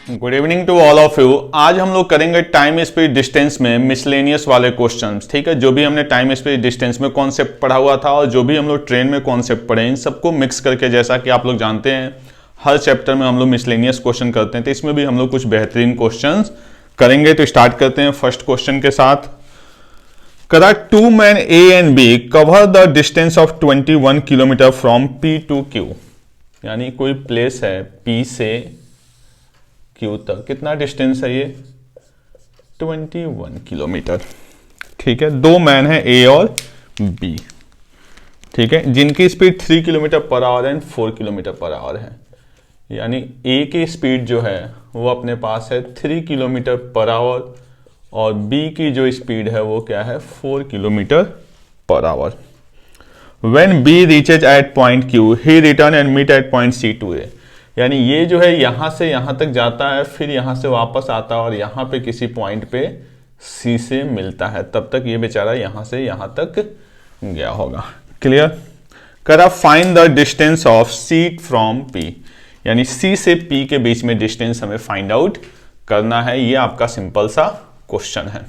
Good evening to all of you. आज हम लोग करेंगे टाइम स्पीड डिस्टेंस में मिसलेनियस वाले क्वेश्चंस। ठीक है, जो भी हमने टाइम स्पीड डिस्टेंस में कॉन्सेप्ट पढ़ा हुआ था और जो भी हम लोग ट्रेन में कॉन्सेप्ट पढ़े, इन सबको मिक्स करके, जैसा कि आप लोग जानते हैं हर चैप्टर में हम लोग मिसलेनियस क्वेश्चन करते हैं, तो इसमें भी हम लोग कुछ बेहतरीन क्वेश्चन करेंगे। तो स्टार्ट करते हैं फर्स्ट क्वेश्चन के साथ। करा two man A and B cover the distance of 21 kilometre from P to Q. यानी कोई प्लेस है पी से क्यू तक, कितना डिस्टेंस है ये 21 किलोमीटर। ठीक है, दो मैन है ए और बी, ठीक है, जिनकी speed 3 kilometre per our and 4 kilometre per our है। यानी ए की स्पीड जो है वो अपने पास है 3 किलोमीटर पर आवर और बी की जो स्पीड है वो क्या है 4 kilometre per our. When B reaches at point Q, he return and meet at point C to A। यानी ये जो है यहां से यहां तक जाता है, फिर यहां से वापस आता है और यहां पे किसी पॉइंट पे C से मिलता है, तब तक ये बेचारा यहां से यहां तक गया होगा। क्लियर? करा find the distance of C from P। यानी C से P के बीच में डिस्टेंस हमें फाइंड आउट करना है। ये आपका सिंपल सा क्वेश्चन है।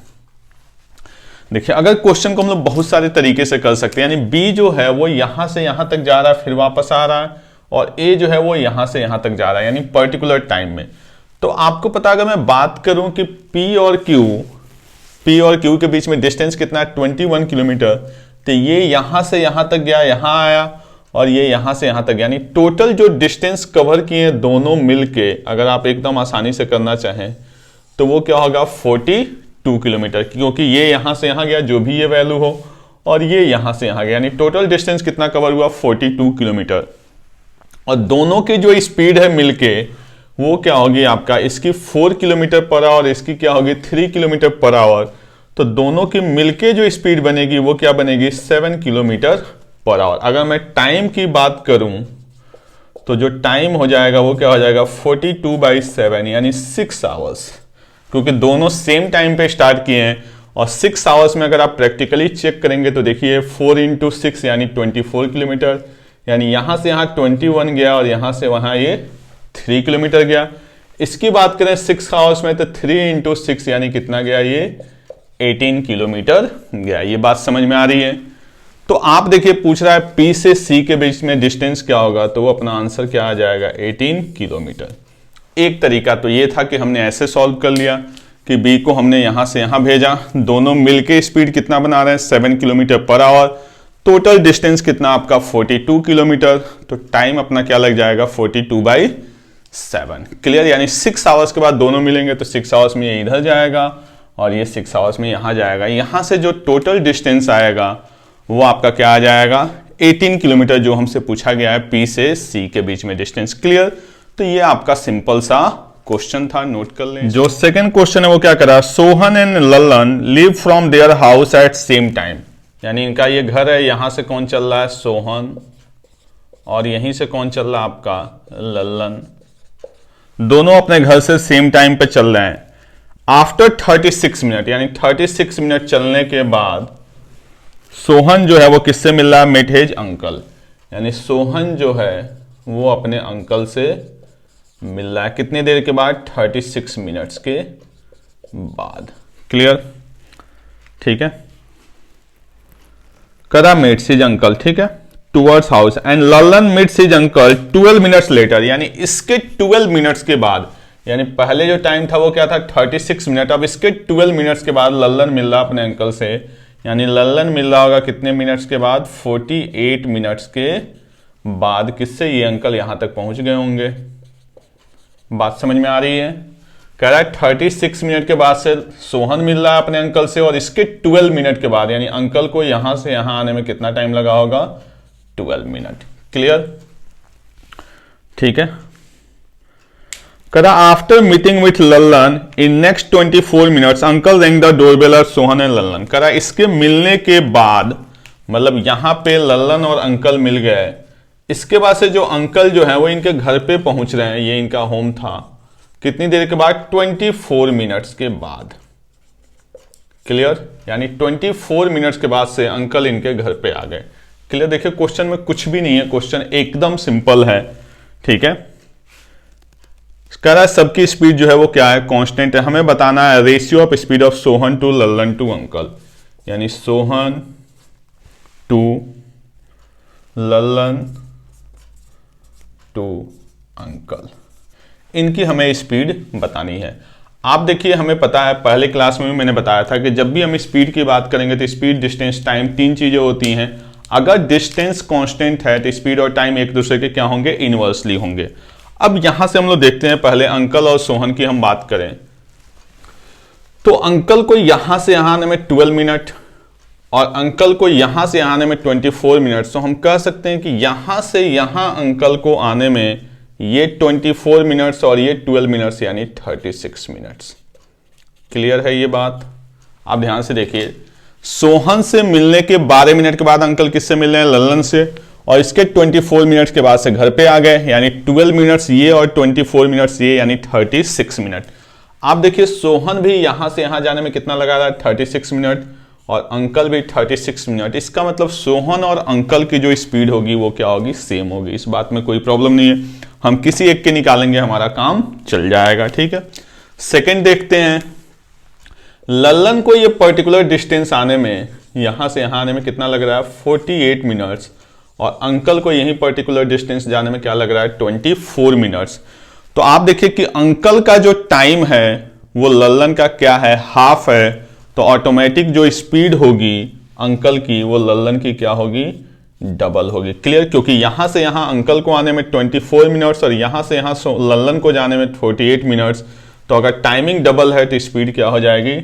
देखिए, अगर क्वेश्चन को हम लोग बहुत सारे तरीके से कर सकते हैं, यानी बी जो है वो यहां से यहां तक जा रहा है फिर वापस आ रहा है, और ए जो है वो यहां से यहां तक जा रहा है, यानी पर्टिकुलर टाइम में। तो आपको पता, अगर मैं बात करूं कि पी और क्यू के बीच में डिस्टेंस कितना है 21 किलोमीटर, तो ये यहां से यहां तक गया, यहां आया, और ये यहां से यहां तक, यानी टोटल जो डिस्टेंस कवर किए दोनों मिलके, अगर आप एकदम आसानी से करना चाहें तो वो क्या होगा 42 किलोमीटर, क्योंकि ये यहां से यहां गया जो भी ये वैल्यू हो, और ये यहां से यहां गया, यानी टोटल डिस्टेंस कितना कवर हुआ 42 किलोमीटर। और दोनों की जो स्पीड है मिलके वो क्या होगी आपका, इसकी 4 किलोमीटर पर आवर, इसकी क्या होगी 3 किलोमीटर पर आवर। तो दोनों की मिलके जो स्पीड बनेगी वो क्या बनेगी 7 किलोमीटर पर आवर। अगर मैं टाइम की बात करूं तो जो टाइम हो जाएगा वो क्या हो जाएगा 42/7 यानी 6 आवर्स, क्योंकि दोनों सेम टाइम पे स्टार्ट किए हैं। और 6 आवर्स में अगर आप प्रैक्टिकली चेक करेंगे तो देखिए 4 × 6 यानी 24 किलोमीटर, यानी यहां से यहां 21 गया और यहां से वहां ये 3 किलोमीटर गया। इसकी बात करें 6 आवर्स में तो 3 × 6 यानी कितना गया ये 18 किलोमीटर गया। ये बात समझ में आ रही है? तो आप देखिए पूछ रहा है पी से सी के बीच में डिस्टेंस क्या होगा, तो वो अपना आंसर क्या आ जाएगा 18 किलोमीटर। एक तरीका तो ये था कि हमने ऐसे सॉल्व कर लिया कि बी को हमने यहां से यहां भेजा, दोनों मिलके स्पीड कितना बना रहे हैं 7 kilometre per our, total distance कितना आपका 42 किलोमीटर, तो टाइम अपना क्या लग जाएगा 42/7। क्लियर? यानी 6 आवर्स के बाद दोनों मिलेंगे तो 6 आवर्स में ये इधर जाएगा और ये 6 आवर्स में यहां जाएगा। यहां से जो टोटल डिस्टेंस आएगा वो आपका क्या आ जाएगा 18 किलोमीटर, जो हमसे पूछा गया है पी से सी के बीच में डिस्टेंस। क्लियर? तो ये आपका सिंपल सा क्वेश्चन था, नोट कर लें। जो सेकंड क्वेश्चन है वो क्या करा, Sohan and Lalan live from their house at same time. यानी इनका ये घर है, यहां से कौन चल रहा है सोहन, और यहीं से कौन चल रहा है आपका ललन। दोनों अपने घर से सेम टाइम पे चल रहे हैं। आफ्टर 36 मिनट, यानी 36 मिनट चलने के बाद सोहन जो है वो किससे मिल रहा है, मेट हिज अंकल। यानी सोहन जो है वो अपने अंकल से मिल रहा है कितनी देर के बाद 36 मिनट्स के बाद। क्लियर? ठीक है, कदा मीट्स हिज अंकल, ठीक है, towards house, and Lalan meets his uncle 12 minutes later. यानी इसके 12 मिनट्स के बाद, यानी पहले जो टाइम था वो क्या था 36 मिनट, अब इसके 12 मिनट्स के बाद ललन मिल रहा अपने अंकल से, यानी ललन मिल रहा होगा कितने मिनट्स के बाद 48 मिनट्स के बाद। किससे? ये अंकल यहां तक पहुंच गए होंगे। बात समझ में आ रही है? कह रहा है 36 मिनट के बाद से सोहन मिल रहा है अपने अंकल से, और इसके 12 मिनट के बाद, यानी अंकल को यहां से यहां आने में कितना टाइम लगा होगा 12 मिनट। क्लियर? ठीक है। कह रहा after meeting with Lalan in next 24 minutes uncle ring the doorbell और सोहन एंड ललन। कह रहा इसके मिलने के बाद, मतलब यहां पे ललन और अंकल मिल गए, इसके बाद से जो अंकल जो है वो इनके घर पे पहुंच रहे हैं, ये इनका होम था, कितनी देर के बाद 24 मिनट्स के बाद। क्लियर? यानी 24 मिनट्स के बाद से अंकल इनके घर पे आ गए। क्लियर? देखिए क्वेश्चन में कुछ भी नहीं है, क्वेश्चन एकदम सिंपल है। ठीक है, कह रहा है सबकी स्पीड जो है वो क्या है, कांस्टेंट है। हमें बताना है ratio of speed of Sohan to Lallan to uncle, यानी Sohan to Lallan to uncle, इनकी हमें स्पीड बतानी है। आप देखिए हमें पता है, पहले क्लास में भी मैंने बताया था कि जब भी हम स्पीड की बात करेंगे तो स्पीड, डिस्टेंस, टाइम, तीन चीजें होती हैं। अगर डिस्टेंस कांस्टेंट है तो स्पीड और टाइम एक दूसरे के क्या होंगे, इनवर्सली होंगे। अब यहां से हम लोग देखते हैं, पहले अंकल और सोहन की हम बात करें तो अंकल को यहां से यहां आने में 12 मिनट और अंकल को यहां से यहां आने में 24 मिनट। तो हम कह सकते हैं कि यहां से यहां अंकल को आने में ये 24 मिनट्स और ये 12 मिनट्स यानी 36 मिनट्स। क्लियर है ये बात? आप ध्यान से देखिए, सोहन से मिलने के 12 मिनट के बाद अंकल किससे मिल रहे हैं, लल्लन से, और इसके 24 मिनट के बाद से घर पे आ गए, यानी 12 मिनट्स ये और 24 मिनट्स ये, यानी 36 मिनट। आप देखिए सोहन भी यहां से यहां जाने में कितना लगा रहा है, 36 मिनट, और अंकल भी 36 मिनट। इसका मतलब सोहन और अंकल की जो स्पीड होगी वो क्या होगी, सेम होगी। इस बात में कोई प्रॉब्लम नहीं है, हम किसी एक के निकालेंगे, हमारा काम चल जाएगा। ठीक है, सेकंड देखते हैं, लल्लन को ये पर्टिकुलर डिस्टेंस आने में, यहां से यहां आने में कितना लग रहा है, 48 मिनट्स, और अंकल को यही पर्टिकुलर डिस्टेंस जाने में क्या लग रहा है, 24 मिनट्स। तो आप देखिए कि अंकल का जो टाइम है वो लल्लन का क्या है, हाफ है, तो ऑटोमेटिक जो स्पीड होगी अंकल की वो लल्लन की क्या होगी, डबल होगी। क्लियर? क्योंकि यहां से यहां अंकल को आने में 24 मिनट्स और यहां से यहां लल्लन को जाने में 48 मिनट्स। तो अगर टाइमिंग डबल है तो स्पीड क्या हो जाएगी,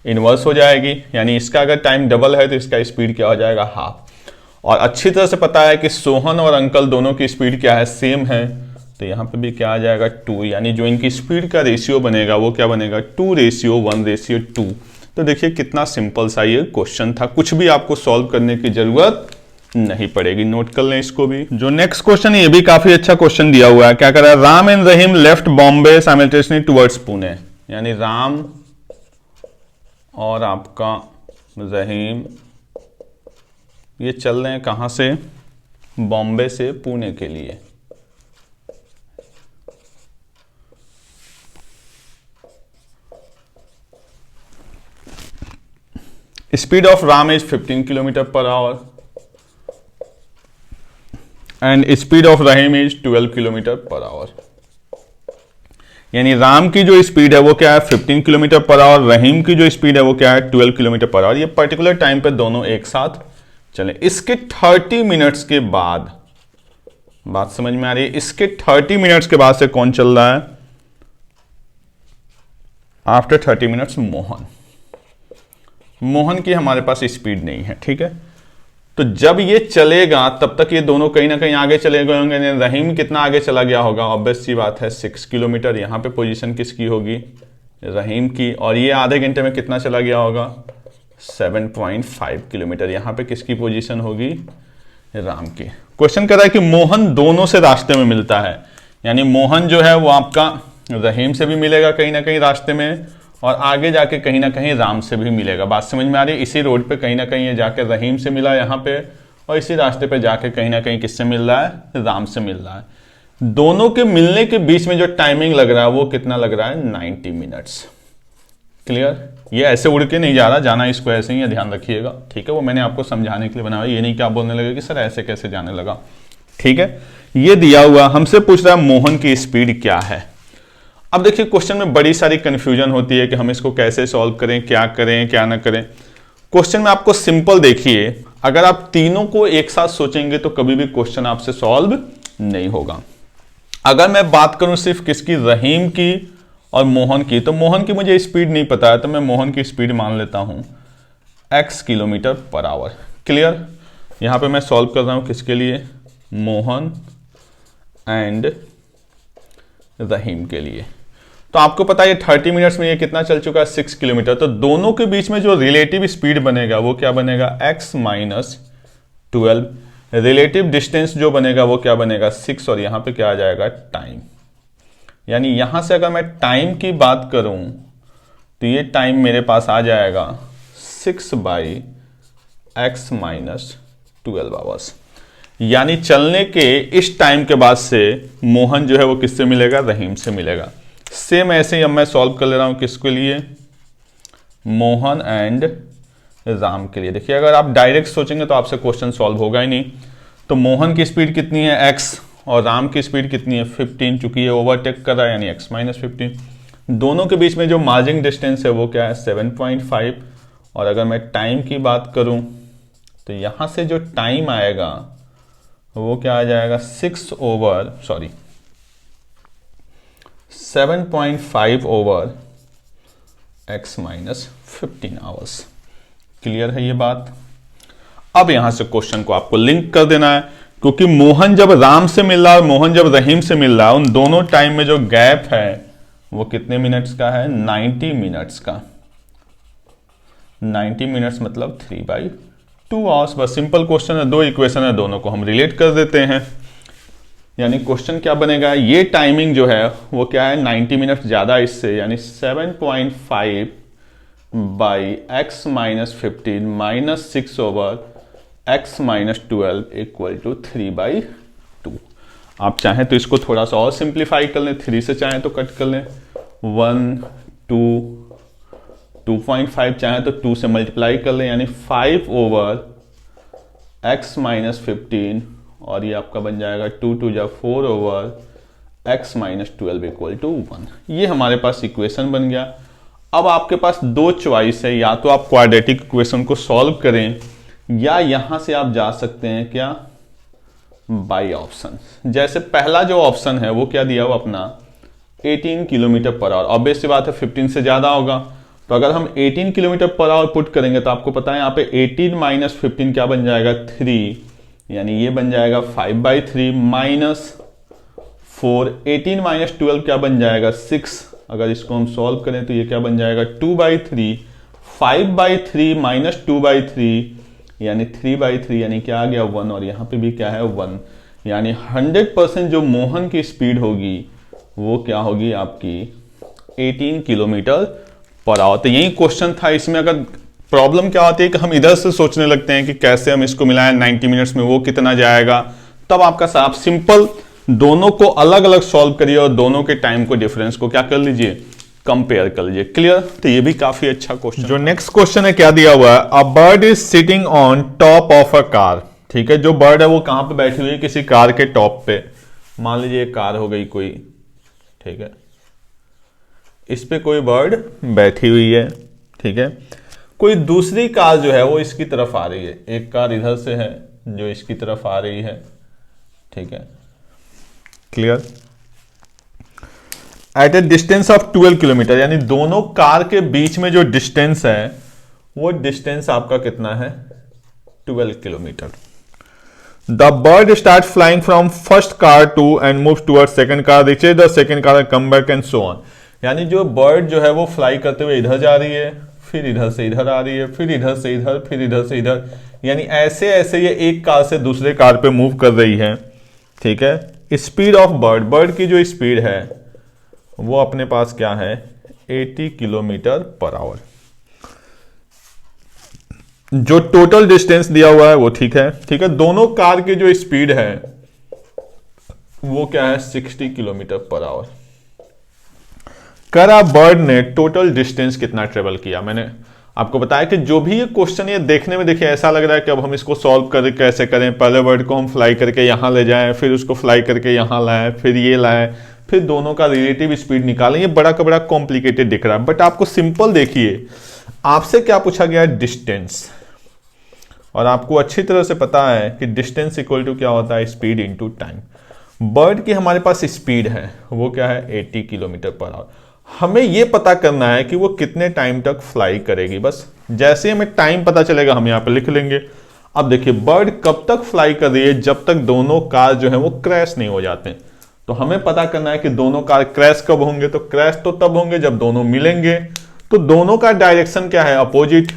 इनवर्स हो जाएगी। यानी इसका अगर टाइम डबल है तो इसका स्पीड क्या हो जाएगा, हाफ। और अच्छी तरह से पता है कि सोहन और अंकल दोनों की स्पीड क्या है, सेम है, तो यहां पे भी क्या आ जाएगा, 2। यानी जो इनकी स्पीड का रेशियो बनेगा वो क्या बनेगा, 2:1:2। तो देखिए कितना सिंपल सा ये क्वेश्चन था, कुछ भी आपको सॉल्व करने की जरूरत नहीं पड़ेगी। नोट कर लें इसको भी। जो नेक्स्ट क्वेश्चन है ये भी काफी अच्छा क्वेश्चन दिया हुआ है। क्या कर रहा है, Ram and Rahim left Bombay simultaneously towards Pune, यानी राम और आपका रहीम ये चल रहे हैं कहां से, बॉम्बे से पुणे के लिए। Speed of Ram is 15 kilometre per our and speed of Rahim is 12 kilometre per our. यानी राम की जो स्पीड है वो क्या है, 15 किलोमीटर पर आवर, रहीम की जो स्पीड है वो क्या है, 12 किलोमीटर पर आवर। ये पर्टिकुलर टाइम पे दोनों एक साथ चले। इसके 30 मिनट्स के बाद, बात समझ में आ रही है, इसके 30 मिनट्स के बाद से कौन चल रहा है, आफ्टर 30 मिनट्स मोहन। मोहन की हमारे पास स्पीड नहीं है। ठीक है, तो जब ये चलेगा तब तक ये दोनों कहीं ना कहीं आगे चले गए होंगे। रहीम कितना आगे चला गया होगा, ऑब्वियस सी बात है 6 किलोमीटर। यहां पे पोजीशन किसकी होगी, रहीम की। और ये आधे घंटे में कितना चला गया होगा, 7.5 किलोमीटर। यहां पे किसकी पोजीशन होगी, राम की। क्वेश्चन कर रहा है कि मोहन दोनों से रास्ते में मिलता है, यानी मोहन जो है वो आपका रहीम से भी मिलेगा कहीं ना कहीं रास्ते में, और आगे जाके कहीं ना कहीं राम से भी मिलेगा। बात समझ में आ रही है? इसी रोड पे कहीं ना कहीं ये जाके रहीम से मिला यहाँ पे, और इसी रास्ते पे जाके कहीं ना कहीं किससे मिल रहा है, राम से मिल रहा है। दोनों के मिलने के बीच में जो टाइमिंग लग रहा है वो कितना लग रहा है, 90 मिनट्स। क्लियर? ये ऐसे उड़ के नहीं जा रहा, जाना इसको ऐसे ही है, ध्यान रखिएगा। ठीक है, वो मैंने आपको समझाने के लिए बनाया, ये नहीं कि आप बोलने लगे कि सर ऐसे कैसे जाने लगा। ठीक है, ये दिया हुआ हमसे पूछ रहा है मोहन की स्पीड क्या है। अब देखिए क्वेश्चन में बड़ी सारी कंफ्यूजन होती है कि हम इसको कैसे सॉल्व करें, क्या ना करें। क्वेश्चन में आपको सिंपल देखिए, अगर आप तीनों को एक साथ सोचेंगे तो कभी भी क्वेश्चन आपसे सॉल्व नहीं होगा। अगर मैं बात करूं सिर्फ किसकी, रहीम की और मोहन की, तो मोहन की मुझे स्पीड नहीं पता है, तो मैं मोहन की स्पीड मान लेता हूं x kilometre per our. Clear? यहां पे मैं सॉल्व कर रहा हूं किसके लिए, मोहन एंड रहीम के लिए। तो आपको पता है 30 मिनट्स में ये कितना चल चुका है, 6 किलोमीटर। तो दोनों के बीच में जो रिलेटिव स्पीड बनेगा वो क्या बनेगा, x माइनस 12। रिलेटिव डिस्टेंस जो बनेगा वो क्या बनेगा, 6, और यहां पे क्या आ जाएगा, टाइम। यानी यहां से अगर मैं टाइम की बात करूं तो ये टाइम मेरे पास आ जाएगा 6/x माइनस 12 आवर्स। यानी चलने के इस टाइम के बाद से मोहन जो है वो किससे मिलेगा, रहीम से मिलेगा। सेम ऐसे ही अब मैं सॉल्व कर ले रहा हूं किसके लिए, मोहन एंड राम के लिए। देखिए अगर आप डायरेक्ट सोचेंगे तो आपसे क्वेश्चन सॉल्व होगा ही नहीं। तो मोहन की स्पीड कितनी है x और राम की स्पीड कितनी है 15, चूंकि ये ओवरटेक कर रहा है यानी x माइनस 15। दोनों के बीच में जो मार्जिंग डिस्टेंस है वो क्या है 7.5। और अगर मैं टाइम की बात करूं तो यहां से जो टाइम आएगा वो क्या आ जाएगा 7.5 over x minus 15 hours. Clear है ये बात। अब यहां से क्वेश्चन को आपको लिंक कर देना है, क्योंकि मोहन जब राम से मिल रहा है और मोहन जब रहीम से मिल रहा है, उन दोनों टाइम में जो गैप है वो कितने मिनट्स का है, 90 मिनट्स का। 90 मिनट्स मतलब 3/2 आवर्स। बस सिंपल क्वेश्चन है, दो इक्वेशन है, दोनों को हम रिलेट कर देते हैं। यानी क्वेश्चन क्या बनेगा, ये टाइमिंग जो है वो क्या है 90 मिनट ज्यादा इससे, यानी 7.5 by x minus 15 minus 6 over x minus 12 equal to 3/2। आप चाहें तो इसको थोड़ा सा और सिंप्लीफाई कर लें, 3 से चाहें तो कट कर लें, 1 2 2.5 चाहें तो 2 से मल्टीप्लाई कर लें, यानी 5 ओवर x माइनस 15 और ये आपका बन जाएगा 2 2 जा 4 over x minus 12 equal to 1। ये हमारे पास इक्वेशन बन गया। अब आपके पास दो चॉइस है, या तो आप क्वाड्रेटिक इक्वेशन को सॉल्व करें या यहां से आप जा सकते हैं क्या, बाई ऑप्शन। जैसे पहला जो ऑप्शन है वो क्या दिया हुआ अपना 18 किलोमीटर पर आवर। ऑब्वियस सी बात है 15 से ज्यादा होगा, तो अगर हम 18 किलोमीटर पर आवर पुट करेंगे तो आपको पता है यहाँ पे 18 माइनस 15 क्या बन जाएगा 3, यानी ये बन जाएगा 5/3 माइनस 4। 18 माइनस 12 क्या बन जाएगा 6। अगर इसको हम सॉल्व करें तो ये क्या बन जाएगा 2/3। 5/3 माइनस 2/3 यानी 3/3, यानी क्या आ गया 1, और यहाँ पे भी क्या है 1। यानी 100% जो मोहन की स्पीड होगी वो क्या होगी आपकी 18 किलोमीटर पर आवर। तो यही क्वेश्चन था। इसमें अगर प्रॉब्लम क्या होती है कि हम इधर से सोचने लगते हैं कि कैसे हम इसको मिलाएं 90 मिनट्स में, वो कितना जाएगा, तब आपका साहब सिंपल दोनों को अलग अलग सॉल्व करिए और दोनों के टाइम को डिफरेंस को क्या कर लीजिए, कंपेयर कर लीजिए। क्लियर। तो ये भी काफी अच्छा क्वेश्चन। जो नेक्स्ट क्वेश्चन है क्या दिया हुआ है, a bird is sitting on top of a car. ठीक है, जो बर्ड है वो कहां पे बैठी हुई है, किसी कार के टॉप पे। मान लीजिए एक कार हो गई कोई, ठीक है, इस पे कोई बर्ड बैठी हुई है, ठीक है। कोई दूसरी कार जो है वो इसकी तरफ आ रही है, एक कार इधर से है जो इसकी तरफ आ रही है, ठीक है। Clear. At a distance of 12 kilometre, यानी दोनों कार के बीच में जो डिस्टेंस है वो डिस्टेंस आपका कितना है 12 kilometre. The bird start flying from first car to and move toward second car, reaches the second car, come back and so on. यानी जो बर्ड जो है वो फ्लाई करते हुए इधर जा रही है, फिर इधर से इधर आ रही है, फिर इधर से इधर, फिर इधर से इधर, यानी ऐसे ऐसे ये एक कार से दूसरे कार पे मूव कर रही है, ठीक है। स्पीड ऑफ बर्ड, बर्ड की जो स्पीड है वो अपने पास क्या है 80 किलोमीटर पर आवर। जो टोटल डिस्टेंस दिया हुआ है वो ठीक है, ठीक है। दोनों कार की जो स्पीड है वो क्या है 60 किलोमीटर पर आवर। करा बर्ड ने टोटल डिस्टेंस कितना ट्रेवल किया। मैंने आपको बताया कि जो भी ये क्वेश्चन ये देखने में देखिए ऐसा लग रहा है कि अब हम इसको सॉल्व कर कैसे करें, पहले बर्ड को हम फ्लाई करके यहां ले जाएं, फिर उसको फ्लाई करके यहां लाएं, फिर ये लाएं, फिर दोनों का रिलेटिव स्पीड निकालें। ये बड़ा का बड़ा कॉम्प्लिकेटेड दिख रहा है, बट आपको सिंपल देखिए, आपसे क्या पूछा गया है डिस्टेंस, और आपको अच्छी तरह से पता है कि डिस्टेंस इक्वल टू क्या होता है स्पीड इनटू टाइम। बर्ड की हमारे पास स्पीड है वो क्या है 80 किलोमीटर पर आवर। हमें यह पता करना है कि वो कितने टाइम तक फ्लाई करेगी। बस जैसे ही हमें टाइम पता चलेगा हम यहां पे लिख लेंगे। अब देखिए बर्ड कब तक फ्लाई कर रही है, जब तक दोनों कार जो है वो क्रैश नहीं हो जाते। तो हमें पता करना है कि दोनों कार क्रैश कब होंगे, तो क्रैश तो तब होंगे जब दोनों मिलेंगे। तो दोनों का डायरेक्शन क्या है अपोजिट,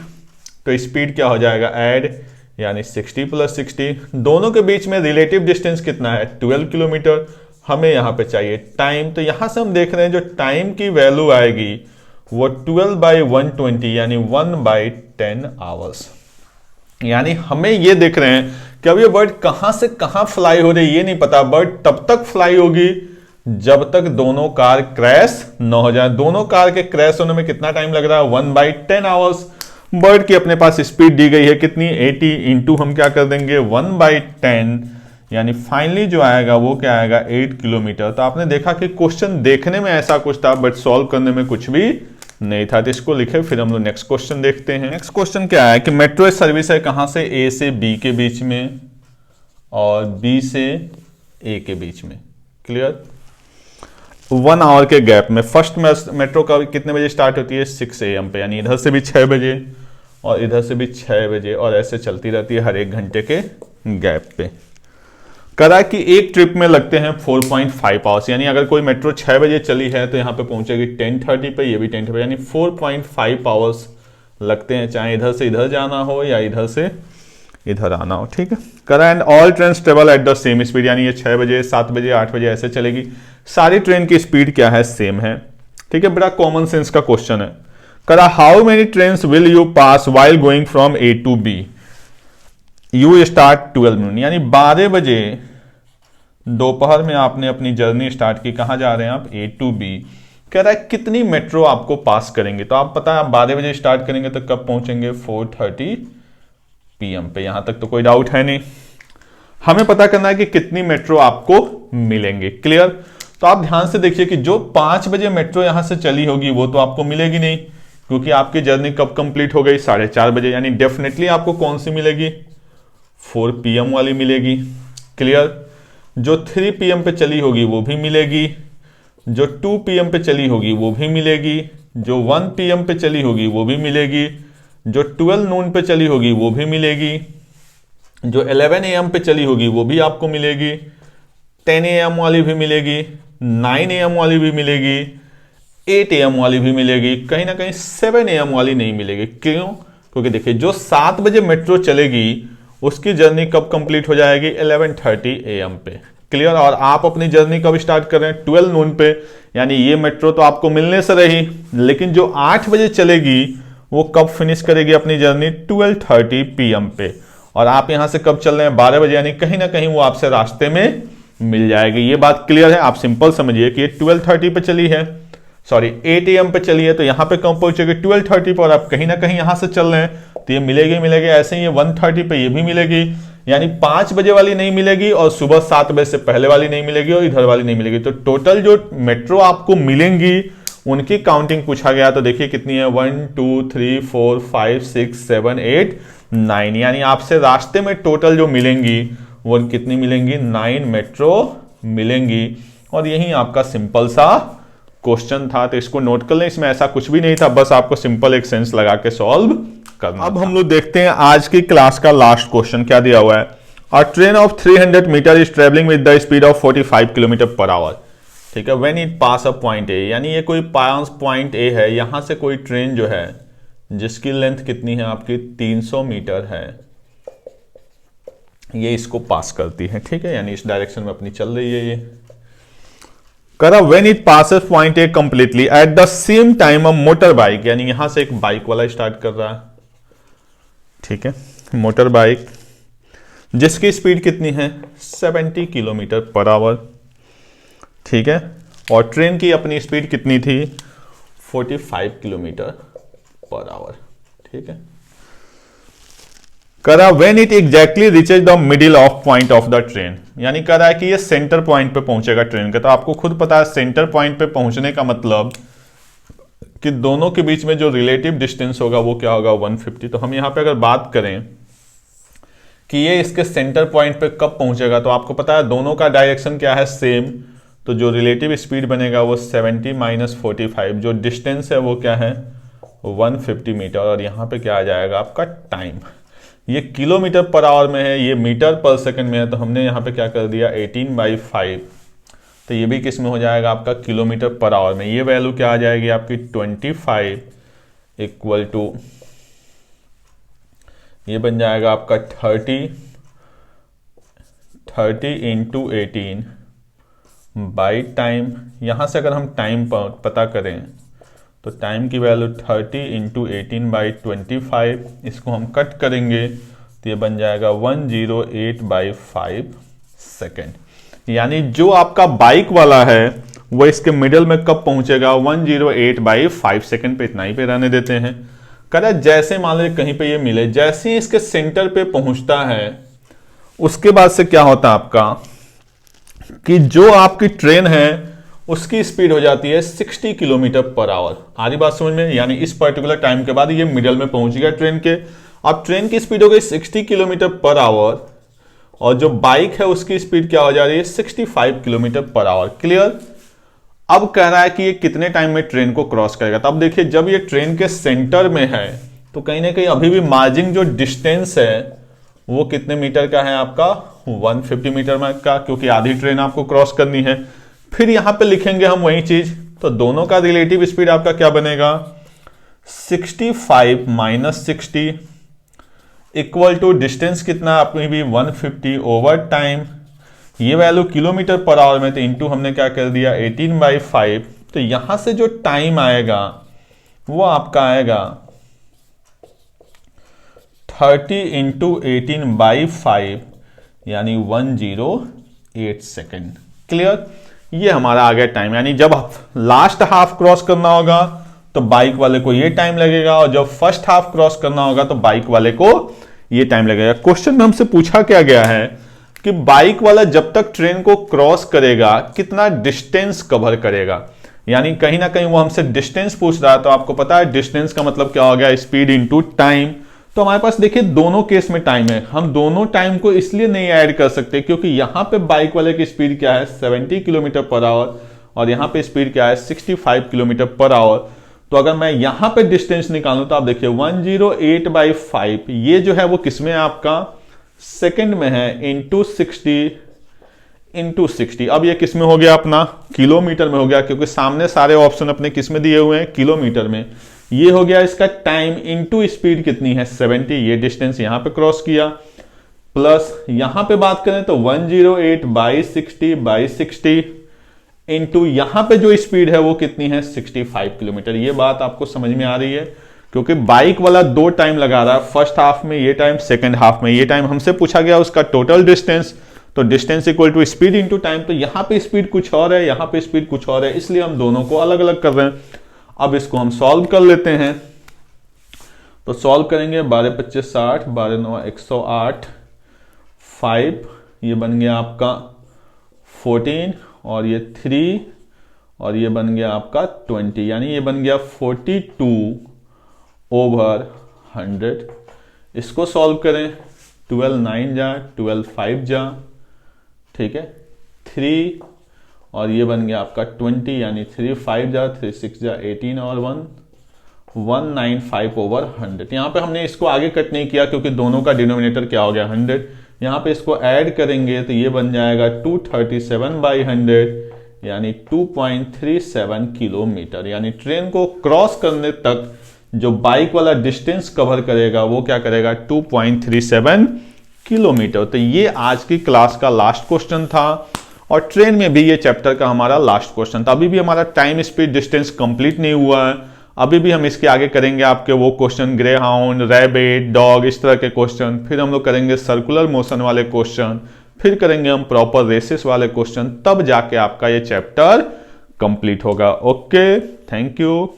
तो स्पीड क्या हो जाएगा ऐड, यानी 60 + 60। दोनों के बीच में रिलेटिव डिस्टेंस कितना है 12 किलोमीटर। हमें यहां पे चाहिए टाइम, तो यहां से हम देख रहे हैं जो टाइम की वैल्यू आएगी वो 12/120 यानी 1/10 आवर्स। यानी हमें ये देख रहे हैं कि अब ये बर्ड कहां से कहां फ्लाई हो रही है ये नहीं पता, बर्ड तब तक फ्लाई होगी जब तक दोनों कार क्रैश न हो जाए। दोनों कार के क्रैश होने में कितना टाइम लग रहा है, 1/10 आवर्स। बर्ड की अपने पास स्पीड दी गई है कितनी, 80 इंटू हम क्या कर देंगे 1/10, यानी फाइनली जो आएगा वो क्या आएगा 8 किलोमीटर। तो आपने देखा कि क्वेश्चन देखने में ऐसा कुछ था बट सॉल्व करने में कुछ भी नहीं था। तो इसको लिखे, फिर हम लोग नेक्स्ट क्वेश्चन देखते हैं। नेक्स्ट क्वेश्चन क्या है कि मेट्रो सर्विस है कहां से, ए से बी के बीच में और बी से ए के बीच में। क्लियर, 1 आवर के गैप में। फर्स्ट मेट्रो का कितने बजे स्टार्ट होती है, 6 AM पे, यानी इधर से भी 6 बजे और इधर से भी 6 बजे, और ऐसे चलती रहती है हर 1 घंटे के गैप पे। करा कि एक ट्रिप में लगते हैं 4.5 आवर्स, यानी अगर कोई मेट्रो 6 बजे चली है तो यहाँ पे पहुंचेगी 10:30 पे, ये भी 10:30 पे, यानी 4.5 आवर्स लगते हैं, चाहे इधर से इधर जाना हो या इधर से इधर आना हो। ठीक है, करा and all train travel at the same speed, यानी ये 6 बजे 7 बजे 8 बजे ऐसे चलेगी, सारी ट्रेन की स्पीड क्या है, सेम है। ठीक है, बड़ा कॉमन सेंस का क्वेश्चन है। करा how many train will you pass while going from A to B, you start 12 noon, यानी 12 बजे दोपहर में आपने अपनी जर्नी स्टार्ट की, कहां जा रहे हैं आप, ए टू बी। कह रहा है कितनी मेट्रो आपको पास करेंगे, तो आप पता है आप 12 बजे स्टार्ट करेंगे तो कब पहुंचेंगे, 4:30 PM पे। यहां तक तो कोई डाउट है नहीं। हमें पता करना है कि कितनी मेट्रो आपको मिलेंगे। क्लियर, तो आप ध्यान से देखिए कि जो 5 बजे मेट्रो यहां से चली होगी वो तो आपको मिलेगी नहीं, क्योंकि आपकी जर्नी कब कंप्लीट हो गई, 4:30 बजे, यानी डेफिनेटली आपको कौन सी मिलेगी, 4 PM वाली मिलेगी। क्लियर, जो 3 PM पे चली होगी वो भी मिलेगी, जो 2 PM पे चली होगी वो भी मिलेगी, जो 1 PM पे चली होगी वो भी मिलेगी, जो 12 नून पे चली होगी वो भी मिलेगी, जो 11 AM पे चली होगी वो भी आपको मिलेगी, 10 AM वाली भी मिलेगी, 9 AM वाली भी मिलेगी, 8 AM वाली भी मिलेगी, कहीं ना कहीं 7 AM वाली नहीं मिलेगी। क्यों, क्योंकि देखिए जो 7 बजे मेट्रो चलेगी उसकी जर्नी कब कंप्लीट हो जाएगी, 11:30 AM पे। क्लियर, और आप अपनी जर्नी कब स्टार्ट कर रहे हैं, 12 नून पे, यानी ये मेट्रो तो आपको मिलने से रही, लेकिन जो 8 बजे चलेगी वो कब फिनिश करेगी अपनी जर्नी, 12:30 PM पे, और आप यहां से कब चल रहे हैं, 12 बजे, यानी कहीं ना कहीं वो आपसे रास्ते में मिल जाएगी। ये बात क्लियर है, आप सिंपल समझिए कि 12:30 पे चली है, सॉरी 8 AM पे चली है, तो यहां पे कब पहुंचेगी, 12:30 पर, आप कहीं ना कहीं यहां से चल रहे हैं तो ये मिलेगी। ऐसे ही ये 1:30 पे ये भी मिलेगी, यानी 5 बजे वाली नहीं मिलेगी और सुबह 7 बजे से पहले वाली नहीं मिलेगी और इधर वाली नहीं मिलेगी। तो टोटल जो मेट्रो आपको मिलेंगी उनकी काउंटिंग पूछा गया, तो देखिए कितनी है, 1 2 3 4 5 6 7 8 9, यानी आपसे रास्ते में टोटल जो मिलेंगी वो कितनी मिलेंगी, 9 मेट्रो मिलेंगी। और यही आपका सिंपल सा क्वेश्चन था, तो इसको नोट कर लें, इसमें ऐसा कुछ भी नहीं था, बस आपको सिंपल एक सेंस लगा के सॉल्व करना। अब हम लोग देखते हैं आज की क्लास का लास्ट क्वेश्चन क्या दिया हुआ है। A train of 300 metre is travelling with the speed of 45 kilometre per hour. ठीक है, when it pass a point A, यानी ये कोई पास पॉइंट ए है, यहां से कोई ट्रेन जो है जिसकी लेंथ कितनी है आपकी, 300 मीटर है, ये इसको पास करती है। ठीक है, यानी इस डायरेक्शन में अपनी चल रही है ये। करा when it passes point A completely at the same time a motor bike, यानी यहां से एक बाइक वाला स्टार्ट कर रहा है। ठीक है, मोटर बाइक जिसकी स्पीड कितनी है, 70 किलोमीटर पर आवर। ठीक है, और ट्रेन की अपनी स्पीड कितनी थी, 45 किलोमीटर पर आवर। ठीक है, करा when it exactly reaches the middle of point of the train, यानी कह रहा है कि ये सेंटर पॉइंट पे पहुंचेगा ट्रेन का। तो आपको खुद पता है सेंटर पॉइंट पे पहुंचने का मतलब कि दोनों के बीच में जो रिलेटिव डिस्टेंस होगा वो क्या होगा, 150। तो हम यहां पे अगर बात करें कि ये इसके सेंटर पॉइंट पे कब पहुंचेगा, तो आपको पता है दोनों का डायरेक्शन क्या है, सेम। तो जो रिलेटिव स्पीड बनेगा वो 70 - 45, जो डिस्टेंस है वो क्या है, 150 मीटर, और यहां पे क्या आ जाएगा आपका टाइम। ये किलोमीटर पर आवर में है, ये मीटर पर सेकंड में है, तो हमने यहाँ पे क्या कर दिया 18/5, तो ये भी किस में हो जाएगा आपका किलोमीटर पर आवर में। ये वैल्यू क्या आ जाएगी आपकी 25 इक्वल टू, ये बन जाएगा आपका 30 × 18 बाई टाइम। यहाँ से अगर हम टाइम पता करें तो टाइम की वैल्यू 30 × 18/25, इसको हम कट करेंगे तो ये बन जाएगा 108/5 सेकेंड। यानी जो आपका बाइक वाला है वो इसके मिडल में कब पहुंचेगा, 108/5 सेकेंड पे। इतना ही पे रहने देते हैं। कह जैसे मान लीजिए कहीं पे ये मिले, जैसे ही इसके सेंटर पे पहुंचता है उसके बाद से क्या होता है आपका कि जो आपकी ट्रेन है उसकी स्पीड हो जाती है 60 किलोमीटर पर आवर। आ रही बात समझ में? यानी इस पर्टिकुलर टाइम के बाद ये मिडल में पहुंच गया ट्रेन के। अब ट्रेन की स्पीड हो गई 60 किलोमीटर पर आवर और जो बाइक है उसकी स्पीड क्या हो जा रही है, 65 किलोमीटर पर आवर। क्लियर? अब कह रहा है कि ये कितने टाइम में ट्रेन को क्रॉस करेगा। तो अब देखिए जब ये ट्रेन के सेंटर में है तो कहीं ना कहीं अभी भी मार्जिन जो डिस्टेंस है वो कितने मीटर का है आपका, 150 मीटर में का, क्योंकि आधी ट्रेन आपको क्रॉस करनी है। फिर यहां पे लिखेंगे हम वही चीज, तो दोनों का रिलेटिव स्पीड आपका क्या बनेगा, 65 माइनस 60 इक्वल टू डिस्टेंस कितना आपने भी 150 ओवर टाइम। ये वैल्यू किलोमीटर पर आवर में, तो इंटू हमने क्या कर दिया 18/5। तो यहां से जो टाइम आएगा वो आपका आएगा 30 इंटू 18/5 यानी 108 सेकेंड। क्लियर? ये हमारा आ गया टाइम। यानी जब लास्ट हाफ क्रॉस करना होगा तो बाइक वाले को ये टाइम लगेगा और जब फर्स्ट हाफ क्रॉस करना होगा तो बाइक वाले को ये टाइम लगेगा। क्वेश्चन में हमसे पूछा क्या गया है कि बाइक वाला जब तक ट्रेन को क्रॉस करेगा कितना डिस्टेंस कवर करेगा। यानी कहीं ना कहीं वो हमसे डिस्टेंस पूछ रहा है। तो आपको पता है डिस्टेंस का मतलब क्या हो गया, स्पीड इंटू टाइम। तो हमारे पास देखिए दोनों केस में टाइम है। हम दोनों टाइम को इसलिए नहीं ऐड कर सकते क्योंकि यहां पे बाइक वाले की स्पीड क्या है 70 किलोमीटर पर आवर और यहां पे स्पीड क्या है 65 किलोमीटर पर आवर। तो अगर मैं यहां पे डिस्टेंस निकालूं तो आप देखिए 108/5 ये जो है वो किसमें है आपका, सेकंड में है, इंटू 60। अब ये किस में हो गया अपना, किलोमीटर में हो गया, क्योंकि सामने सारे ऑप्शन अपने किस में दिए हुए हैं, किलोमीटर में। ये हो गया इसका टाइम इंटू स्पीड कितनी है 70, ये डिस्टेंस यहां पे क्रॉस किया, प्लस यहां पे बात करें तो 108/60 इंटू यहां पे जो स्पीड है वो कितनी है 65 किलोमीटर। ये बात आपको समझ में आ रही है? क्योंकि बाइक वाला दो टाइम लगा रहा है, फर्स्ट हाफ में ये टाइम, सेकंड हाफ में ये टाइम। हमसे पूछा गया उसका टोटल डिस्टेंस, तो distance equal to speed into time. तो यहां पे स्पीड कुछ और है, यहां पे स्पीड कुछ और है, इसलिए हम दोनों को अलग अलग कर रहे हैं। अब इसको हम सॉल्व कर लेते हैं। तो सॉल्व करेंगे 12×25 60, 12×9 108, 5 ये बन गया आपका 14 और ये 3 और ये बन गया आपका 20, यानी ये बन गया 42/100। इसको सॉल्व करें, 12 9 जा, 12 5 जा, ठीक है, 3 और ये बन गया आपका 20 यानी 3 5 जा, 3 6 जा 18 और 195/100। यहां पे हमने इसको आगे कट नहीं किया क्योंकि दोनों का डिनोमिनेटर क्या हो गया 100। यहां पे इसको ऐड करेंगे तो ये बन जाएगा 237/100 यानी 2.37 किलोमीटर। यानी ट्रेन को क्रॉस करने तक जो बाइक वाला डिस्टेंस कवर करेगा वो क्या करेगा 2.37 किलोमीटर। तो ये आज की क्लास का लास्ट क्वेश्चन था और ट्रेन में भी ये चैप्टर का हमारा लास्ट क्वेश्चन था। अभी भी हमारा टाइम स्पीड डिस्टेंस कंप्लीट नहीं हुआ है, अभी भी हम इसके आगे करेंगे आपके वो question, grey hound, rabbit, dog, इस तरह के क्वेश्चन। फिर हम लोग करेंगे सर्कुलर मोशन वाले क्वेश्चन, फिर करेंगे हम प्रॉपर रेसेस वाले क्वेश्चन, तब जाके आपका ये चैप्टर कंप्लीट होगा। Okay, thank you.